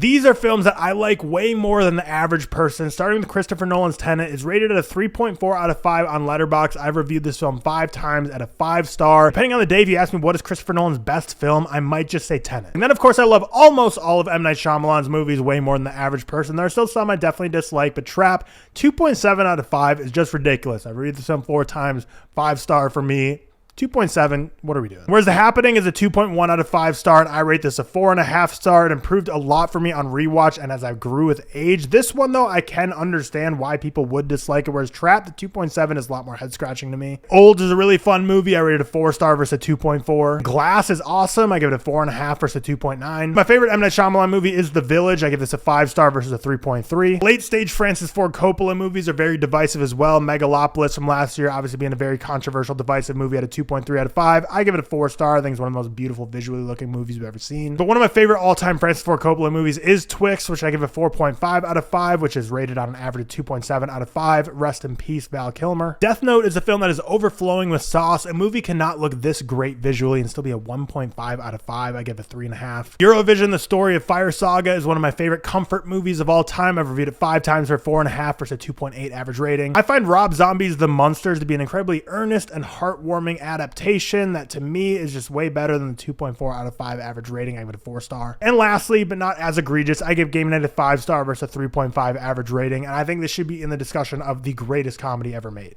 These are films that I like way more than the average person. Starting with Christopher Nolan's Tenet, is rated at a 3.4 out of 5 on Letterboxd. I've reviewed this film 5 times at a 5-star. Depending on the day, if you ask me what is Christopher Nolan's best film, I might just say Tenet. And then, of course, I love almost all of M. Night Shyamalan's movies way more than the average person. There are still some I definitely dislike, but Trap, 2.7 out of 5 is just ridiculous. I've reviewed this film 4 times, 5-star for me. 2.7, what are we doing? Whereas The Happening is a 2.1 out of 5 star, and I rate this a 4.5 star. It improved a lot for me on rewatch and as I grew with age. This one, though, I can understand why people would dislike it, whereas Trap, the 2.7 is a lot more head scratching to me. Old is a really fun movie. I rated a 4 star versus a 2.4. Glass is awesome. I give it a 4.5 versus a 2.9. My favorite M. Night Shyamalan movie is The Village. I give this a 5 star versus a 3.3. Late stage Francis Ford Coppola movies are very divisive as well. Megalopolis from last year, obviously being a very controversial, divisive movie, at a 2.3 out of 5. I give it a 4 star. I think it's one of the most beautiful, visually looking movies we've ever seen. But one of my favorite all-time Francis Ford Coppola movies is Twix, which I give a 4.5 out of 5, which is rated on an average of 2.7 out of 5. Rest in peace, Val Kilmer. Death Note is a film that is overflowing with sauce. A movie cannot look this great visually and still be a 1.5 out of 5. I give it 3.5. Eurovision, The Story of Fire Saga, is one of my favorite comfort movies of all time. I've reviewed it 5 times for 4.5 versus a 2.8 average rating. I find Rob Zombie's The Munsters to be an incredibly earnest and heartwarming adaptation that to me is just way better than the 2.4 out of 5 average rating. I give it a 4 star. And lastly, but not as egregious, I give Game Night a 5 star versus a 3.5 average rating. And I think this should be in the discussion of the greatest comedy ever made.